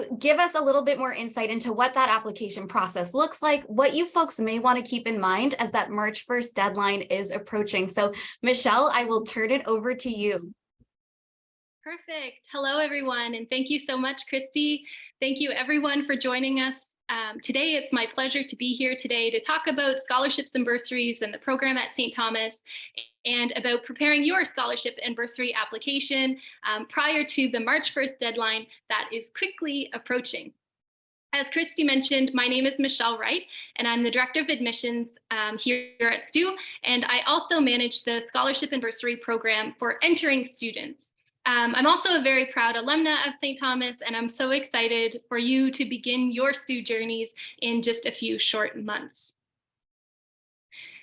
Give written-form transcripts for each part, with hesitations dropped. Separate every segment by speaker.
Speaker 1: to give us a little bit more insight into what that application process looks like, what you folks may want to keep in mind as that March 1st deadline is approaching. So Michelle, I will turn it over to you.
Speaker 2: Perfect. Hello, everyone, and thank you so much, Christy. Thank you, everyone, for joining us. Today, it's my pleasure to be here today to talk about scholarships and bursaries and the program at St. Thomas, and about preparing your scholarship and bursary application prior to the March 1st deadline that is quickly approaching. As Christy mentioned, my name is Michelle Wright, and I'm the Director of Admissions here at STU, and I also manage the scholarship and bursary program for entering students. I'm also a very proud alumna of St. Thomas, and I'm so excited for you to begin your STU journeys in just a few short months.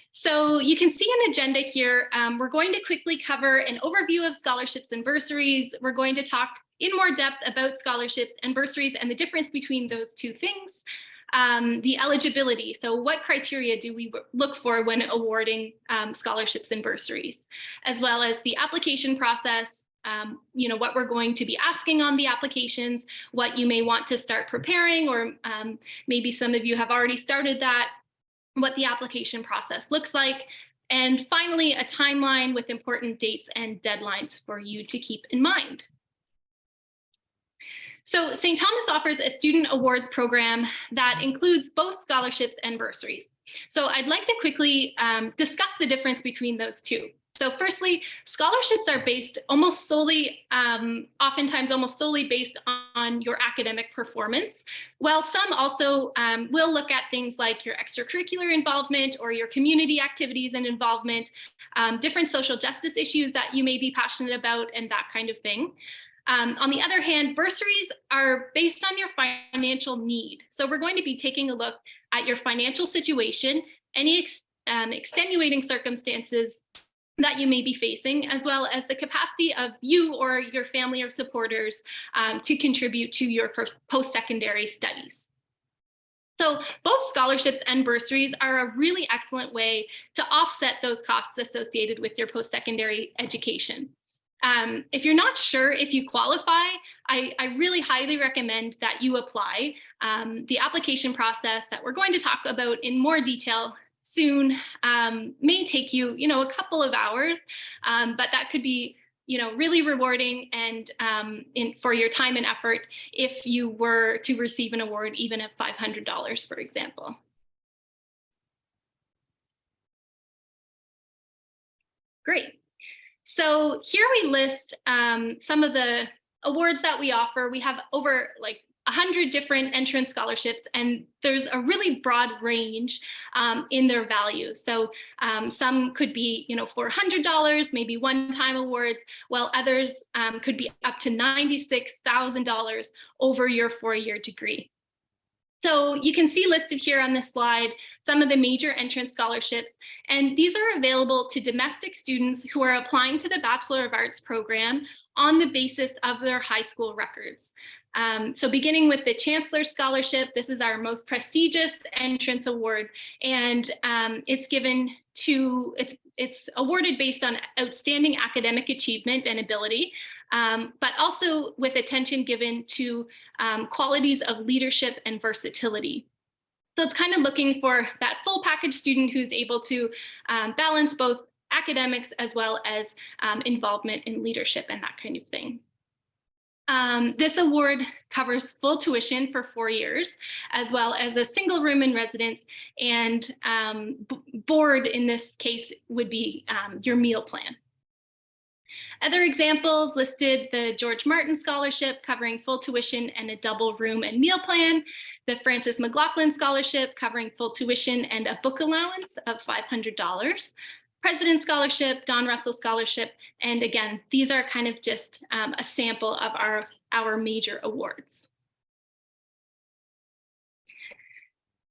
Speaker 2: So you can see an agenda here. We're going to quickly cover an overview of scholarships and bursaries. We're going to talk in more depth about scholarships and bursaries and the difference between those two things. The eligibility, so what criteria do we look for when awarding scholarships and bursaries, as well as the application process, what we're going to be asking on the applications, what you may want to start preparing, or maybe some of you have already started that, what the application process looks like, and finally, a timeline with important dates and deadlines for you to keep in mind. So St. Thomas offers a student awards program that includes both scholarships and bursaries. So I'd like to quickly discuss the difference between those two. So firstly, scholarships are based almost solely, oftentimes almost solely based on your academic performance, while some also will look at things like your extracurricular involvement or your community activities and involvement, different social justice issues that you may be passionate about, and that kind of thing. On the other hand, bursaries are based on your financial need. So we're going to be taking a look at your financial situation, any extenuating circumstances that you may be facing, as well as the capacity of you or your family or supporters to contribute to your post-secondary studies. So both scholarships and bursaries are a really excellent way to offset those costs associated with your post-secondary education. If you're not sure if you qualify, I really highly recommend that you apply. The application process that we're going to talk about in more detail soon may take you, a couple of hours, but that could be, really rewarding and for your time and effort if you were to receive an award, even of $500, for example. Great. So here we list some of the awards that we offer. We have over 100 different entrance scholarships, and there's a really broad range in their value. So some could be, $400, maybe one-time awards, while others could be up to $96,000 over your 4-year degree. So you can see listed here on this slide some of the major entrance scholarships, and these are available to domestic students who are applying to the Bachelor of Arts program on the basis of their high school records. So beginning with the Chancellor Scholarship, this is our most prestigious entrance award, and it's given to, it's awarded based on outstanding academic achievement and ability, but also with attention given to qualities of leadership and versatility. So it's kind of looking for that full package student who's able to balance both academics as well as involvement in leadership and that kind of thing. This award covers full tuition for 4 years, as well as a single room in residence, and board in this case would be your meal plan. Other examples listed: the George Martin Scholarship covering full tuition and a double room and meal plan, the Francis McLaughlin Scholarship covering full tuition and a book allowance of $500, President's Scholarship, Don Russell Scholarship, and again, these are kind of just a sample of our major awards.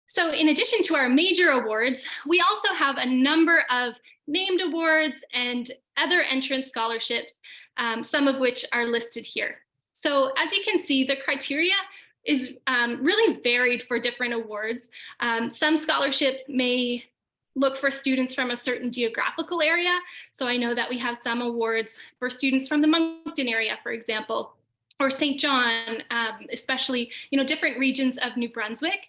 Speaker 2: So in addition to our major awards, we also have a number of named awards and other entrance scholarships, some of which are listed here. So as you can see, the criteria is really varied for different awards. Some scholarships may look for students from a certain geographical area. So I know that we have some awards for students from the Moncton area, for example. or St. John, especially, different regions of New Brunswick,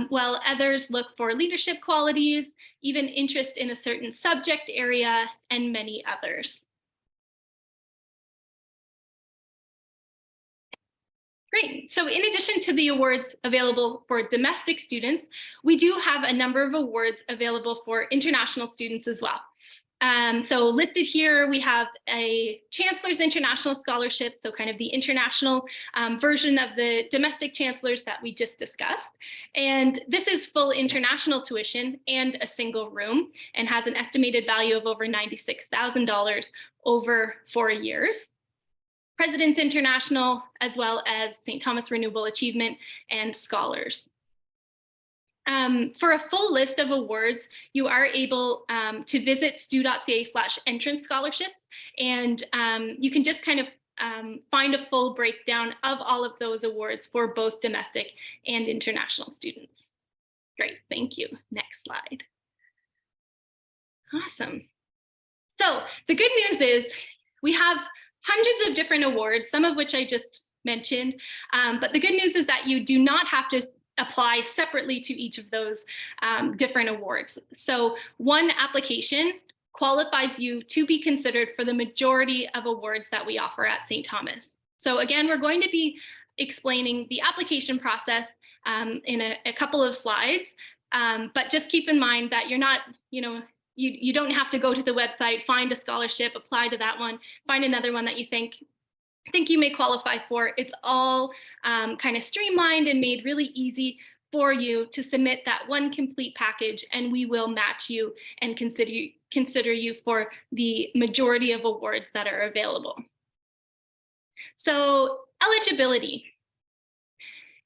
Speaker 2: while others look for leadership qualities, even interest in a certain subject area, and many others. Great. So in addition to the awards available for domestic students, we do have a number of awards available for international students as well. So listed here, we have a Chancellor's International Scholarship, so kind of the international version of the domestic chancellors that we just discussed. And this is full international tuition and a single room, and has an estimated value of over $96,000 over 4 years. President's International, as well as St. Thomas Renewable Achievement and Scholars. For a full list of awards, you are able to visit stu.ca/entrance scholarships, and you can just kind of find a full breakdown of all of those awards for both domestic and international students. Great, thank you. Next slide. Awesome. So the good news is we have hundreds of different awards, some of which I just mentioned, but the good news is that you do not have to apply separately to each of those different awards. So one application qualifies you to be considered for the majority of awards that we offer at St. Thomas. So again, we're going to be explaining the application process in a couple of slides, but just keep in mind that you're not, you don't have to go to the website, find a scholarship, apply to that one, find another one that you think you may qualify for. It's all kind of streamlined and made really easy for you to submit that one complete package, and we will match you and consider you for the majority of awards that are available. So eligibility.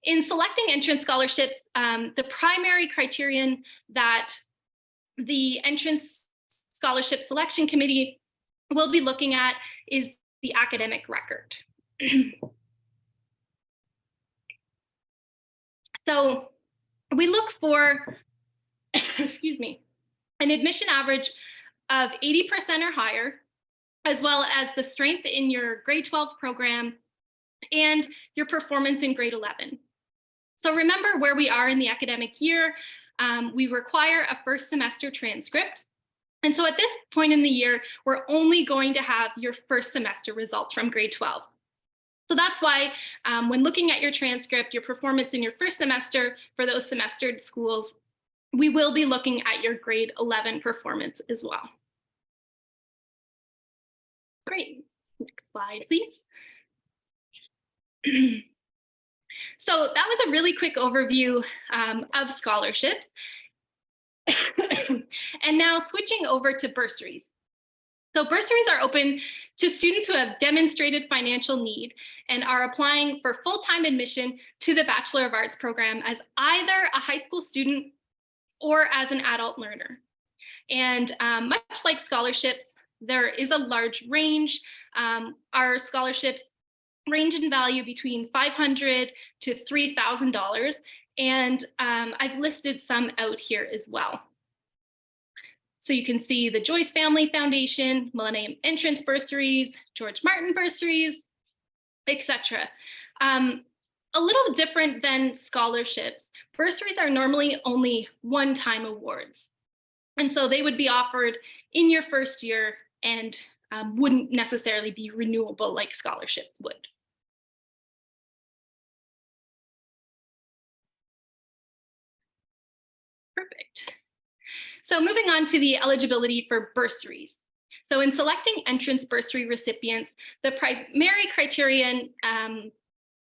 Speaker 2: In selecting entrance scholarships, the primary criterion that the Entrance Scholarship Selection Committee will be looking at is the academic record. So we look for, excuse me, an admission average of 80% or higher, as well as the strength in your grade 12 program and your performance in grade 11. So remember where we are in the academic year. We require a first semester transcript. And so at this point in the year, we're only going to have your first semester results from grade 12. So that's why when looking at your transcript, your performance in your first semester for those semestered schools, we will be looking at your grade 11 performance as well. Great. Next slide, please. So that was a really quick overview of scholarships. And now switching over to bursaries. So bursaries are open to students who have demonstrated financial need and are applying for full-time admission to the Bachelor of Arts program as either a high school student or as an adult learner. And much like scholarships, there is a large range. Our scholarships range in value between $500 to $3,000. And I've listed some out here as well. So you can see the Joyce Family Foundation, Millennium Entrance Bursaries, George Martin Bursaries, etc. A little different than scholarships, bursaries are normally only one-time awards. And so they would be offered in your first year and wouldn't necessarily be renewable like scholarships would. Perfect. So moving on to the eligibility for bursaries. So in selecting entrance bursary recipients, the primary criterion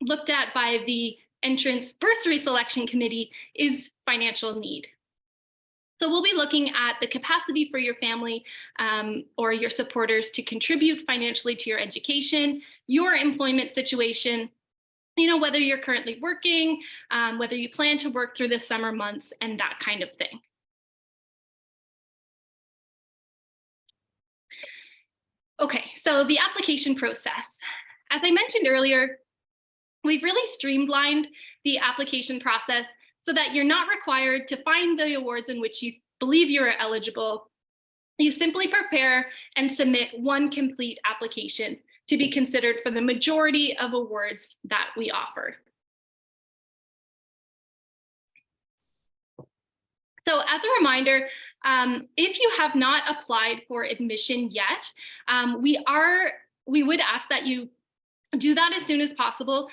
Speaker 2: looked at by the Entrance Bursary Selection Committee is financial need. So we'll be looking at the capacity for your family or your supporters to contribute financially to your education, your employment situation, whether you're currently working, whether you plan to work through the summer months, and that kind of thing. Okay, so the application process. As I mentioned earlier, we've really streamlined the application process so that you're not required to find the awards in which you believe you are eligible. You simply prepare and submit one complete application to be considered for the majority of awards that we offer. So as a reminder, if you have not applied for admission yet, we would ask that you do that as soon as possible,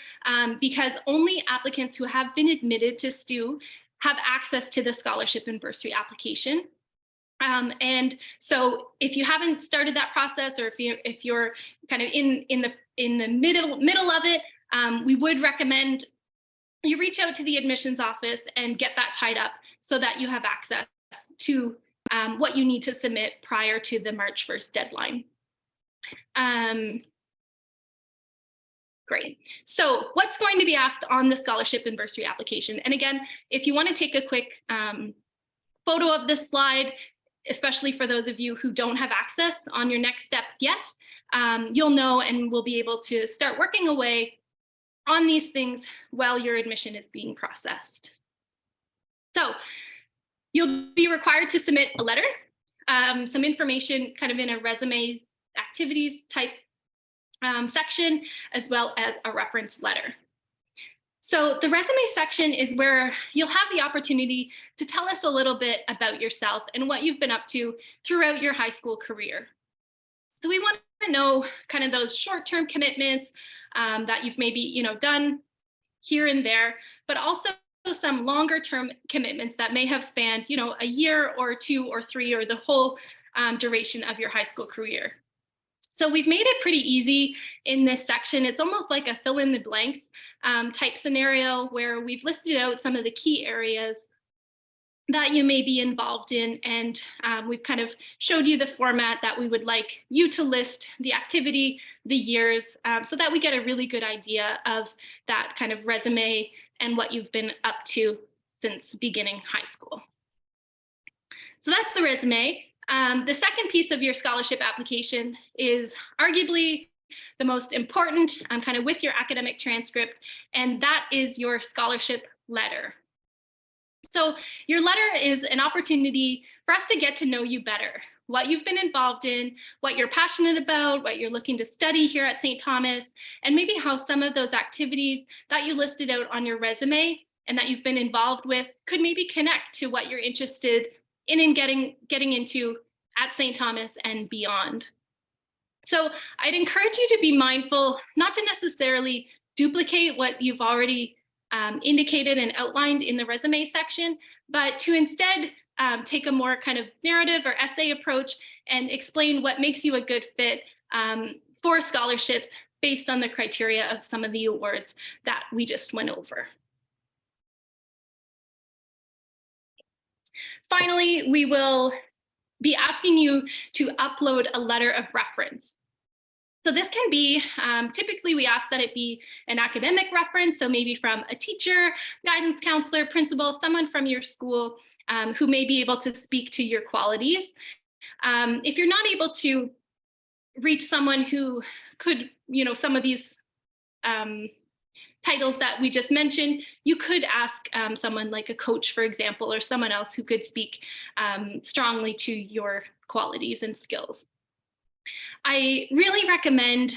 Speaker 2: because only applicants who have been admitted to STU have access to the scholarship and bursary application. And so if you haven't started that process, or if you're kind of in the middle of it, we would recommend you reach out to the admissions office and get that tied up so that you have access to what you need to submit prior to the March 1st deadline. Great. So what's going to be asked on the scholarship and bursary application? And again, if you want to take a quick photo of this slide, especially for those of you who don't have access on your next steps yet, you'll know and will be able to start working away on these things while your admission is being processed. So you'll be required to submit a letter, some information kind of in a resume activities type section, as well as a reference letter. So the resume section is where you'll have the opportunity to tell us a little bit about yourself and what you've been up to throughout your high school career. So we want to know kind of those short-term commitments that you've maybe done here and there, but also some longer-term commitments that may have spanned a year or 2 or 3 or the whole duration of your high school career. So we've made it pretty easy in this section. It's almost like a fill in the blanks type scenario where we've listed out some of the key areas that you may be involved in. And we've kind of showed you the format that we would like you to list the activity, the years, so that we get a really good idea of that kind of resume and what you've been up to since beginning high school. So that's the resume. The second piece of your scholarship application is arguably the most important, kind of with your academic transcript, and that is your scholarship letter. So your letter is an opportunity for us to get to know you better, what you've been involved in, what you're passionate about, what you're looking to study here at St. Thomas, and maybe how some of those activities that you listed out on your resume and that you've been involved with could maybe connect to what you're interested in getting into at St. Thomas and beyond. So I'd encourage you to be mindful, not to necessarily duplicate what you've already indicated and outlined in the resume section, but to instead take a more kind of narrative or essay approach and explain what makes you a good fit for scholarships based on the criteria of some of the awards that we just went over. Finally, we will be asking you to upload a letter of reference. So this can be, typically we ask that it be an academic reference, so maybe from a teacher, guidance counselor, principal, someone from your school who may be able to speak to your qualities. If you're not able to reach someone who could, some of these titles that we just mentioned, you could ask someone like a coach, for example, or someone else who could speak strongly to your qualities and skills. I really recommend,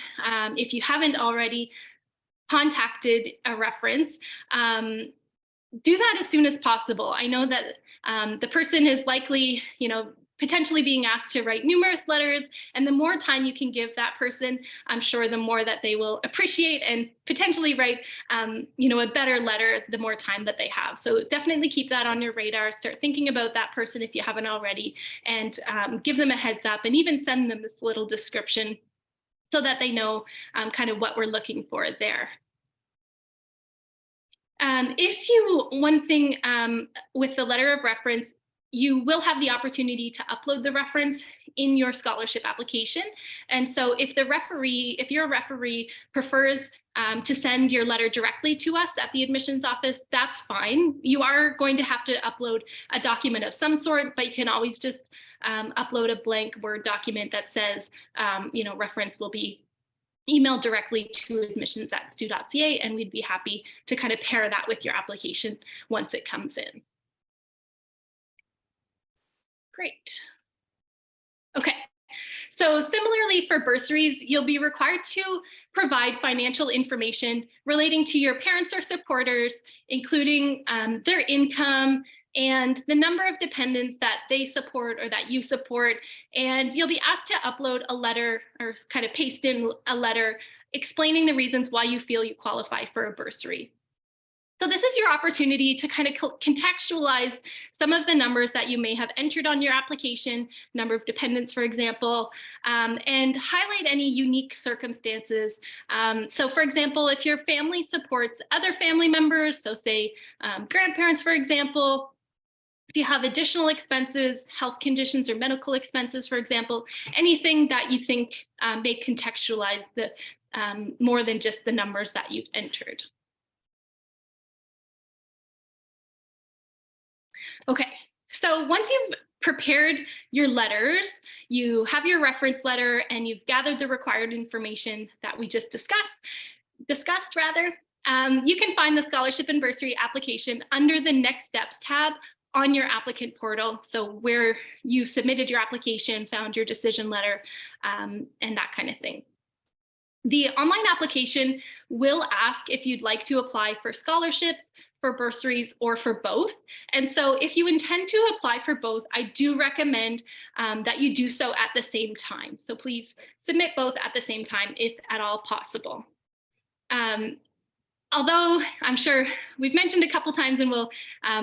Speaker 2: if you haven't already contacted a reference, do that as soon as possible. I know that the person is likely, potentially being asked to write numerous letters, and the more time you can give that person, I'm sure the more that they will appreciate and potentially write, a better letter the more time that they have. So definitely keep that on your radar. Start thinking about that person if you haven't already, and give them a heads up, and even send them this little description so that they know kind of what we're looking for there. One thing with the letter of reference, you will have the opportunity to upload the reference in your scholarship application. And so if your referee prefers to send your letter directly to us at the admissions office, that's fine. You are going to have to upload a document of some sort, but you can always just upload a blank Word document that says, reference will be emailed directly to admissions@stu.ca, and we'd be happy to kind of pair that with your application once it comes in. Great. Okay, So similarly for bursaries, you'll be required to provide financial information relating to your parents or supporters, including their income and the number of dependents that they support or that you support. And you'll be asked to upload a letter or kind of paste in a letter explaining the reasons why you feel you qualify for a bursary. So this is your opportunity to kind of contextualize some of the numbers that you may have entered on your application, number of dependents, for example, and highlight any unique circumstances. So for example, if your family supports other family members, so say grandparents, for example, if you have additional expenses, health conditions or medical expenses, for example, anything that you think may contextualize the more than just the numbers that you've entered. Okay, so once you've prepared your letters, you have your reference letter and you've gathered the required information that we just discussed, you can find the scholarship and bursary application under the Next Steps tab on your applicant portal. So where you submitted your application, found your decision letter, and that kind of thing. The online application will ask if you'd like to apply for scholarships, for bursaries, or for both. And so if you intend to apply for both, I do recommend that you do so at the same time. So please submit both at the same time if at all possible. Although I'm sure we've mentioned a couple times and we'll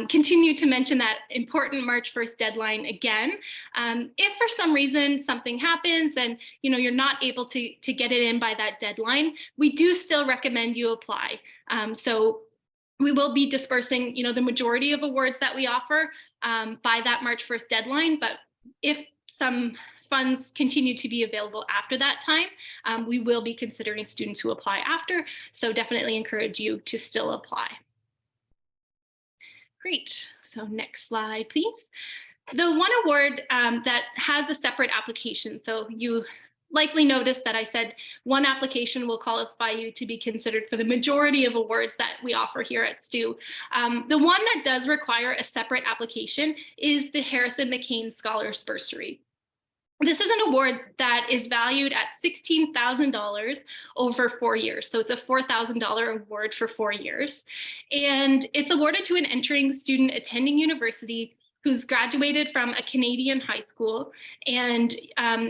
Speaker 2: continue to mention that important March 1st deadline again. If for some reason something happens and you're not able to get it in by that deadline, we do still recommend you apply. So we will be dispersing the majority of awards that we offer by that March 1st deadline. But if some funds continue to be available after that time, we will be considering students who apply after. So definitely encourage you to still apply. Great. So next slide, please. The one award that has a separate application. So you likely noticed that I said one application will qualify you to be considered for the majority of awards that we offer here at STU. The one that does require a separate application is the Harrison McCain Scholars Bursary. This is an award that is valued at $16,000 over 4 years. So it's a $4,000 award for 4 years. And it's awarded to an entering student attending university who's graduated from a Canadian high school. And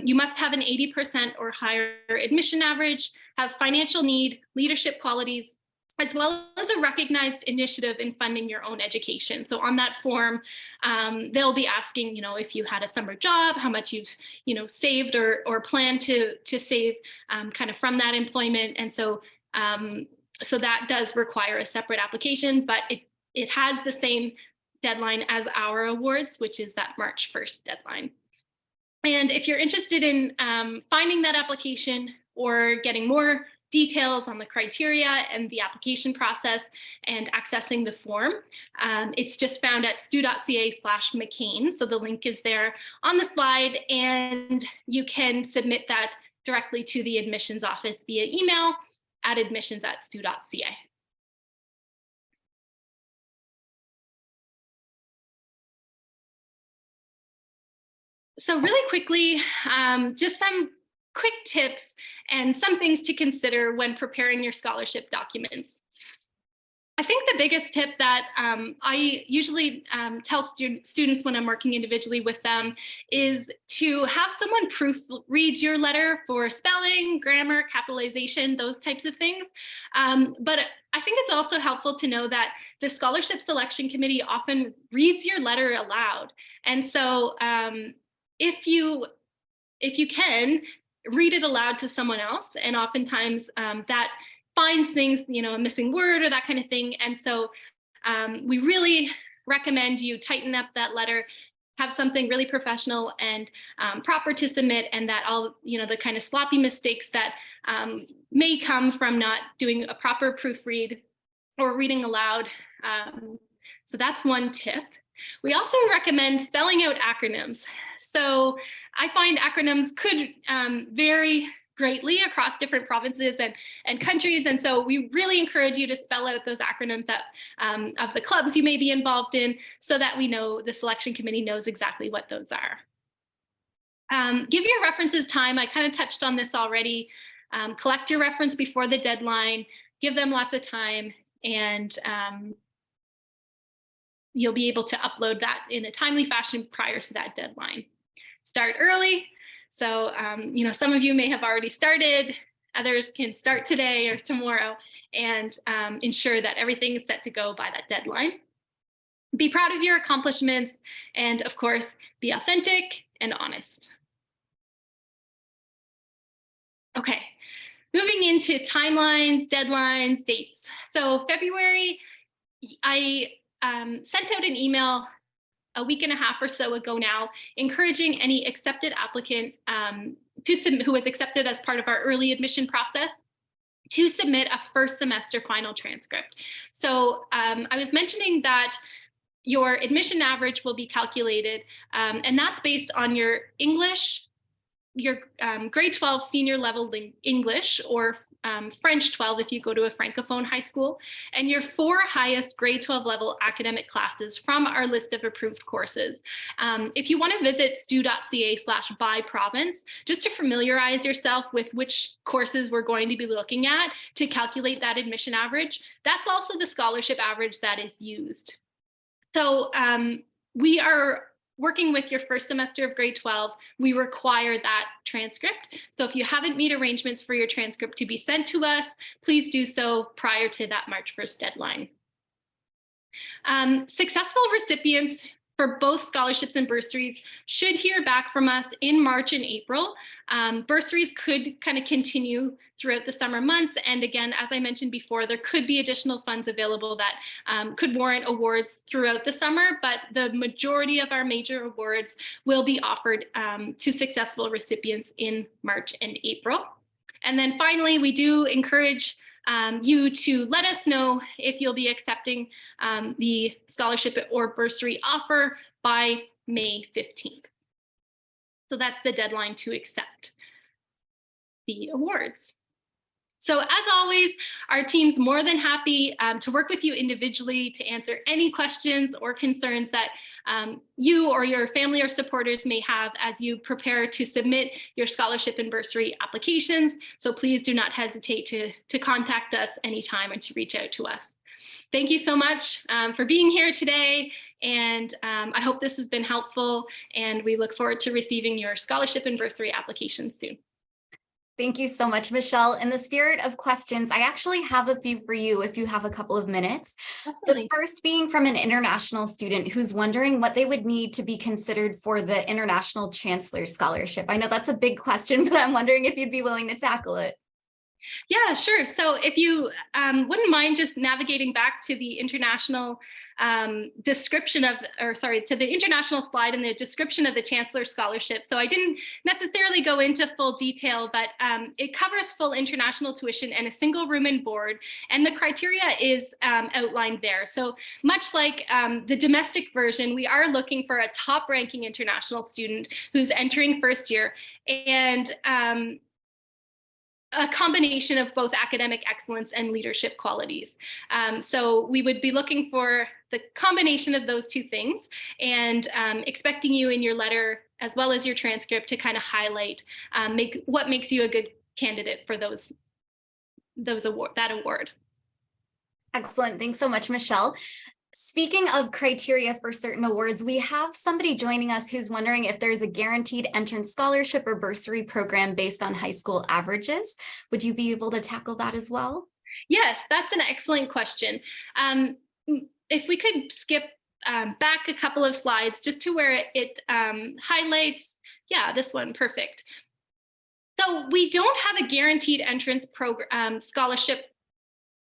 Speaker 2: you must have an 80% or higher admission average, have financial need, leadership qualities, as well as a recognized initiative in funding your own education. So on that form, they'll be asking, if you had a summer job, how much you've, saved or plan to save kind of from that employment. And so that does require a separate application, but it has the same deadline as our awards, which is that March 1st deadline. And if you're interested in finding that application or getting more details on the criteria and the application process and accessing the form, it's just found at stu.ca/McCain. So the link is there on the slide, and you can submit that directly to the admissions office via email at admissions@stu.ca. So really quickly, just some quick tips and some things to consider when preparing your scholarship documents. I think the biggest tip that I usually tell students when I'm working individually with them is to have someone proofread your letter for spelling, grammar, capitalization, those types of things. But I think it's also helpful to know that the Scholarship Selection Committee often reads your letter aloud. And so if you can, read it aloud to someone else, and oftentimes that finds things, a missing word or that kind of thing. And so we really recommend you tighten up that letter, have something really professional and proper to submit, and that all, the kind of sloppy mistakes that may come from not doing a proper proofread or reading aloud. So that's one tip. We also recommend spelling out acronyms. So I find acronyms could vary greatly across different provinces and countries. And so we really encourage you to spell out those acronyms that of the clubs you may be involved in, so that we know the selection committee knows exactly what those are. Give your references time. I kind of touched on this already. Collect your reference before the deadline, give them lots of time, and you'll be able to upload that in a timely fashion prior to that deadline. Start early. So, some of you may have already started. Others can start today or tomorrow, and ensure that everything is set to go by that deadline. Be proud of your accomplishments, and of course, be authentic and honest. Okay, moving into timelines, deadlines, dates. So February, I sent out an email a week and a half or so ago now, encouraging any accepted applicant who was accepted as part of our early admission process to submit a first semester final transcript. So I was mentioning that your admission average will be calculated, and that's based on your English, your grade 12 senior level English, or French 12 if you go to a Francophone high school, and your 4 highest grade 12 level academic classes from our list of approved courses. If you want to visit stu.ca/by province, just to familiarize yourself with which courses we're going to be looking at to calculate that admission average, that's also the scholarship average that is used. So we are working with your first semester of grade 12, we require that transcript. So if you haven't made arrangements for your transcript to be sent to us, please do so prior to that March 1st deadline. Successful recipients for both scholarships and bursaries should hear back from us in March and April. Bursaries could kind of continue throughout the summer months. And again, as I mentioned before, there could be additional funds available that could warrant awards throughout the summer, but the majority of our major awards will be offered to successful recipients in March and April. And then finally, we do encourage you to let us know if you'll be accepting the scholarship or bursary offer by May 15th. So that's the deadline to accept the awards. So as always, our team's more than happy to work with you individually to answer any questions or concerns that you or your family or supporters may have as you prepare to submit your scholarship and bursary applications. So please do not hesitate to contact us anytime and to reach out to us. Thank you so much for being here today. And I hope this has been helpful, and we look forward to receiving your scholarship and bursary applications soon.
Speaker 1: Thank you so much, Michelle. In the spirit of questions, I actually have a few for you if you have a couple of minutes.
Speaker 2: Definitely.
Speaker 1: The first being from an international student who's wondering what they would need to be considered for the International Chancellor Scholarship. I know that's a big question, but I'm wondering if you'd be willing to tackle it.
Speaker 2: Yeah, sure. So if you wouldn't mind just navigating back to the international description of, to the international slide and the description of the Chancellor Scholarship. So I didn't necessarily go into full detail, but it covers full international tuition and a single room and board, and the criteria is outlined there. So much like the domestic version, we are looking for a top ranking international student who's entering first year, and a combination of both academic excellence and leadership qualities. So we would be looking for the combination of those two things, and expecting you in your letter as well as your transcript to kind of highlight what makes you a good candidate for that award.
Speaker 1: Excellent. Thanks so much, Michelle. Speaking of criteria for certain awards, we have somebody joining us who's wondering if there's a guaranteed entrance scholarship or bursary program based on high school averages. Would you be able to tackle that as well?
Speaker 2: Yes, that's an excellent question. If we could skip back a couple of slides just to where it highlights, yeah, this one, perfect. So we don't have a guaranteed entrance program scholarship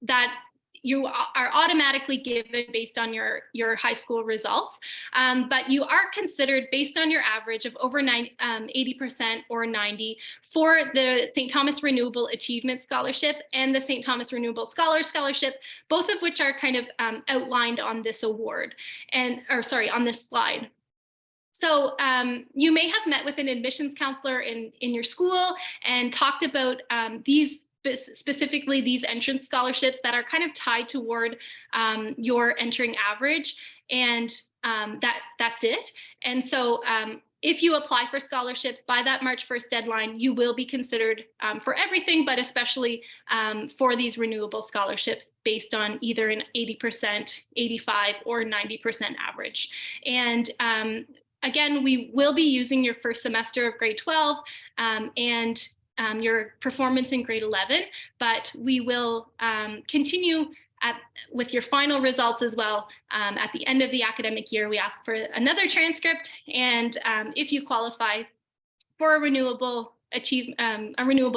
Speaker 2: that you are automatically given based on your high school results, but you are considered based on your average of over 80% or 90 for the St. Thomas Renewable Achievement Scholarship and the St. Thomas Renewable Scholars Scholarship, both of which are kind of outlined on this award, on this slide. So you may have met with an admissions counselor in your school and talked about specifically these entrance scholarships that are kind of tied toward your entering average, and that's it. And so if you apply for scholarships by that March 1st deadline, you will be considered for everything, but especially for these renewable scholarships based on either an 80%, 85, or 90% average. And again, we will be using your first semester of grade 12 and your performance in grade 11, but we will continue with your final results as well. At the end of the academic year, we ask for another transcript, and if you qualify for a renewable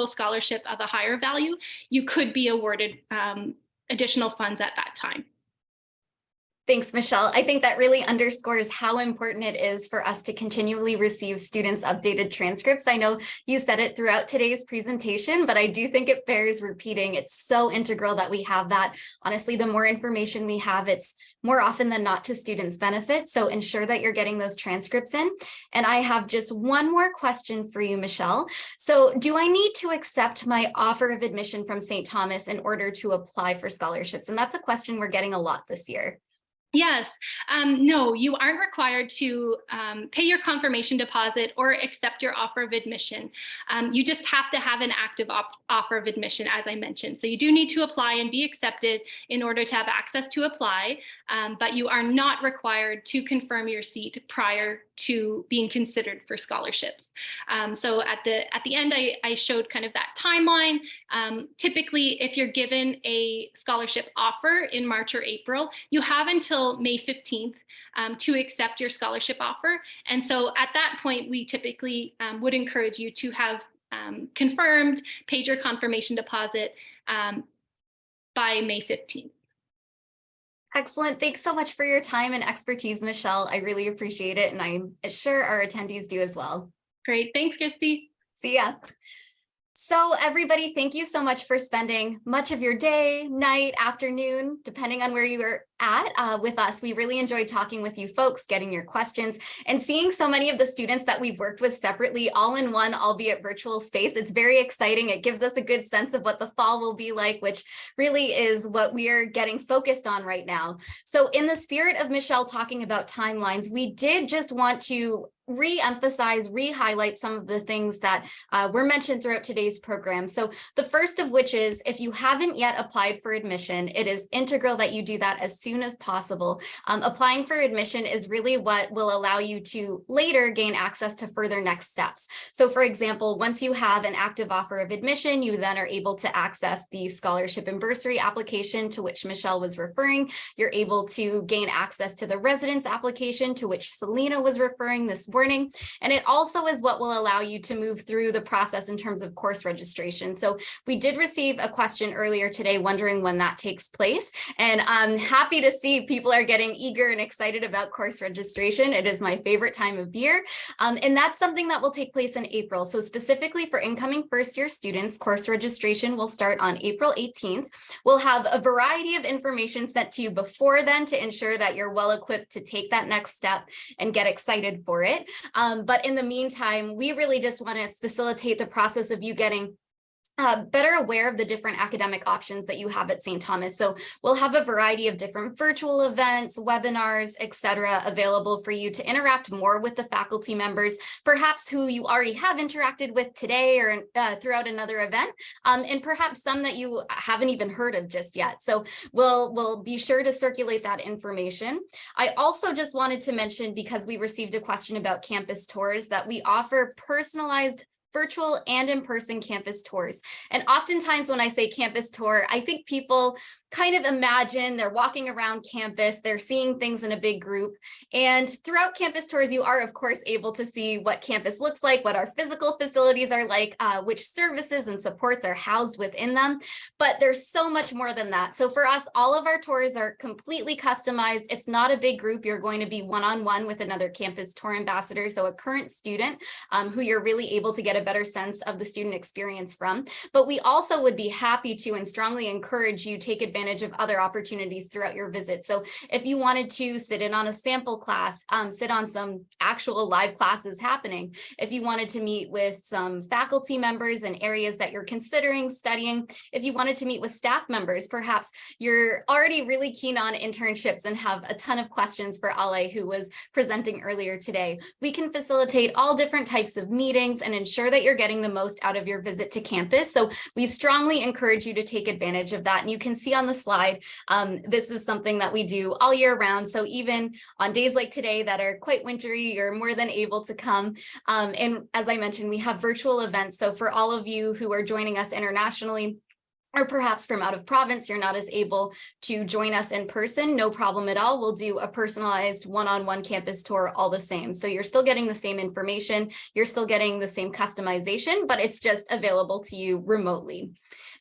Speaker 2: scholarship of a higher value, you could be awarded additional funds at that time.
Speaker 1: Thanks, Michelle. I think that really underscores how important it is for us to continually receive students' updated transcripts. I know you said it throughout today's presentation, but I do think it bears repeating. It's so integral that we have that. Honestly, the more information we have, it's more often than not to students' benefit. So ensure that you're getting those transcripts in. And I have just one more question for you, Michelle. So do I need to accept my offer of admission from St. Thomas in order to apply for scholarships? And that's a question we're getting a lot this year.
Speaker 2: Yes. No, you aren't required to pay your confirmation deposit or accept your offer of admission. You just have to have an active offer of admission, as I mentioned. So you do need to apply and be accepted in order to have access to apply, but you are not required to confirm your seat prior to being considered for scholarships. So at the end, I showed kind of that timeline. Typically, if you're given a scholarship offer in March or April, you have until May 15th to accept your scholarship offer. And so at that point, we typically would encourage you to have confirmed, paid your confirmation deposit by May 15th.
Speaker 1: Excellent. Thanks so much for your time and expertise, Michelle. I really appreciate it, and I'm sure our attendees do as well.
Speaker 2: Great. Thanks, Christy.
Speaker 1: See ya. So everybody, thank you so much for spending much of your day, night, afternoon, depending on where you are at with us. We really enjoyed talking with you folks, getting your questions, and seeing so many of the students that we've worked with separately, all in one, albeit virtual space. It's very exciting. It gives us a good sense of what the fall will be like, which really is what we are getting focused on right now. So in the spirit of Michelle talking about timelines, we did just want to re-emphasize, re-highlight some of the things that were mentioned throughout today's program. So the first of which is, if you haven't yet applied for admission, it is integral that you do that as soon as possible. Applying for admission is really what will allow you to later gain access to further next steps. So for example, once you have an active offer of admission, you then are able to access the scholarship and bursary application to which Michelle was referring. You're able to gain access to the residence application to which Selena was referring this morning. And it also is what will allow you to move through the process in terms of course registration. So we did receive a question earlier today wondering when that takes place. And I'm happy to see people are getting eager and excited about course registration. It is my favorite time of year. And that's something that will take place in April. So specifically for incoming first year students, course registration will start on April 18th. We'll have a variety of information sent to you before then to ensure that you're well equipped to take that next step and get excited for it. But in the meantime, we really just want to facilitate the process of you getting better aware of the different academic options that you have at St. Thomas. So we'll have a variety of different virtual events, webinars, etc., available for you to interact more with the faculty members, perhaps who you already have interacted with today or throughout another event, and perhaps some that you haven't even heard of just yet. So we'll be sure to circulate that information. I also just wanted to mention, because we received a question about campus tours, that we offer personalized virtual and in-person campus tours. And oftentimes when I say campus tour, I think people kind of imagine they're walking around campus, they're seeing things in a big group. And throughout campus tours, you are, of course, able to see what campus looks like, what our physical facilities are like, which services and supports are housed within them. But there's so much more than that. So for us, all of our tours are completely customized. It's not a big group. You're going to be one-on-one with another campus tour ambassador, so a current student who you're really able to get a better sense of the student experience from. But we also would be happy to and strongly encourage you take advantage advantage of other opportunities throughout your visit. So if you wanted to sit in on a sample class, sit on some actual live classes happening, if you wanted to meet with some faculty members in areas that you're considering studying, if you wanted to meet with staff members, perhaps you're already really keen on internships and have a ton of questions for Ale, who was presenting earlier today, we can facilitate all different types of meetings and ensure that you're getting the most out of your visit to campus. So we strongly encourage you to take advantage of that. And you can see on the slide, this is something that we do all year round. So even on days like today that are quite wintry, you're more than able to come. And as I mentioned, we have virtual events. So for all of you who are joining us internationally, or perhaps from out of province, you're not as able to join us in person, no problem at all. We'll do a personalized one-on-one campus tour all the same. So you're still getting the same information, you're still getting the same customization, but it's just available to you remotely.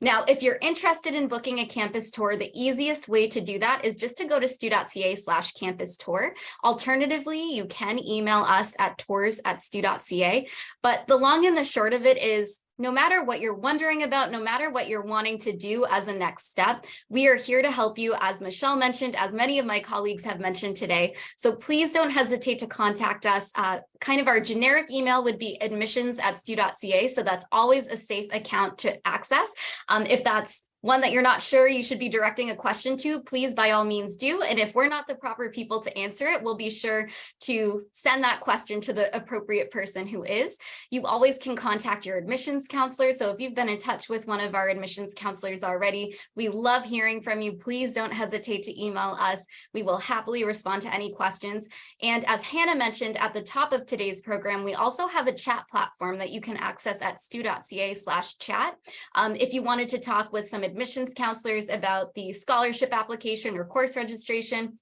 Speaker 1: Now, if you're interested in booking a campus tour, the easiest way to do that is just to go to stu.ca/campus tour. Alternatively, you can email us at tours@stu.ca. But the long and the short of it is, no matter what you're wondering about, no matter what you're wanting to do as a next step, we are here to help you, as Michelle mentioned, as many of my colleagues have mentioned today. So please don't hesitate to contact us. Kind of our generic email would be admissions@stu.ca. So that's always a safe account to access. If that's one that you're not sure you should be directing a question to, please by all means do. And if we're not the proper people to answer it, we'll be sure to send that question to the appropriate person who is. You always can contact your admissions counselor. So if you've been in touch with one of our admissions counselors already, we love hearing from you. Please don't hesitate to email us. We will happily respond to any questions. And as Hannah mentioned at the top of today's program, we also have a chat platform that you can access at stu.ca/chat. If you wanted to talk with some admissions counselors about the scholarship application or course registration,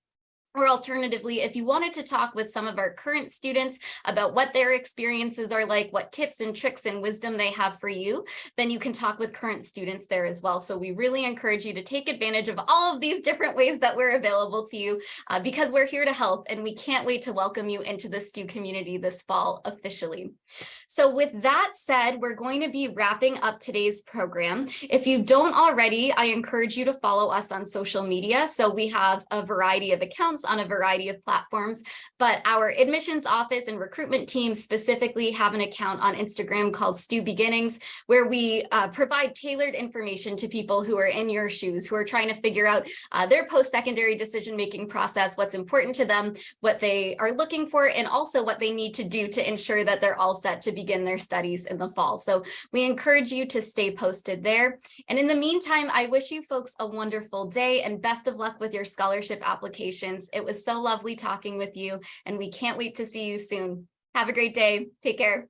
Speaker 1: or alternatively, if you wanted to talk with some of our current students about what their experiences are like, what tips and tricks and wisdom they have for you, then you can talk with current students there as well. So we really encourage you to take advantage of all of these different ways that we're available to you because we're here to help, and we can't wait to welcome you into the STU community this fall officially. So with that said, we're going to be wrapping up today's program. If you don't already, I encourage you to follow us on social media. So we have a variety of accounts on a variety of platforms, but our admissions office and recruitment team specifically have an account on Instagram called STU Beginnings, where we provide tailored information to people who are in your shoes, who are trying to figure out their post-secondary decision-making process, what's important to them, what they are looking for, and also what they need to do to ensure that they're all set to begin their studies in the fall. So we encourage you to stay posted there. And in the meantime, I wish you folks a wonderful day and best of luck with your scholarship applications. It was so lovely talking with you, and we can't wait to see you soon. Have a great day. Take care.